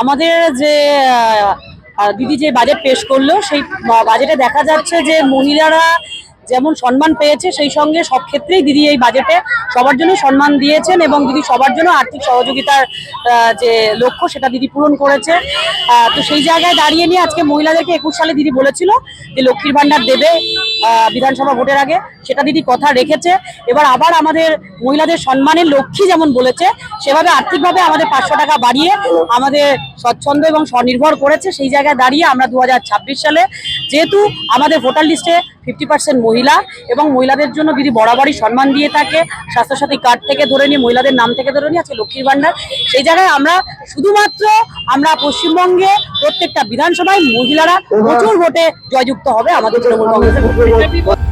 আমাদের যে দিদি যে বাজেট পেশ করলো সেই বাজেটে দেখা যাচ্ছে যে মহিলারা যেমন সম্মান পেয়েছে সেই সঙ্গে সব ক্ষেত্রেই দিদি এই বাজেটে সবার জন্য সম্মান দিয়েছেন এবং দিদি সবার জন্য আর্থিক সহযোগিতার যে লক্ষ্য সেটা দিদি পূরণ করেছে। তো সেই জায়গায় দাঁড়িয়ে নিয়ে আজকে মহিলাদেরকে 21 সালে দিদি বলেছিল যে লক্ষ্মীর ভান্ডার দেবে বিধানসভা ভোটের আগে, সেটা দিদি কথা রেখেছে। এবার আবার আমাদের মহিলাদের সম্মানের লক্ষ্মী যেমন বলেছে সেভাবে আর্থিকভাবে আমাদের 500 টাকা বাড়িয়ে আমাদের স্বচ্ছন্দ এবং স্বনির্ভর করেছে। সেই জায়গায় দাঁড়িয়ে আমরা 2026 সালে যেহেতু আমাদের ভোটার লিস্টে 50% মহিলা এবং মহিলাদের জন্য দিদি বরাবরই সম্মান দিয়ে থাকে, স্বাস্থ্যসাথী কার্ড থেকে ধরে নিয়ে মহিলাদের নাম থেকে ধরে নিয়ে আছে লক্ষ্মীর ভান্ডার। সেই জায়গায় আমরা শুধুমাত্র আমরা পশ্চিমবঙ্গে প্রত্যেকটা বিধানসভায় মহিলারা প্রচুর ভোটে জয়যুক্ত হবে আমাদের তৃণমূল কংগ্রেসের।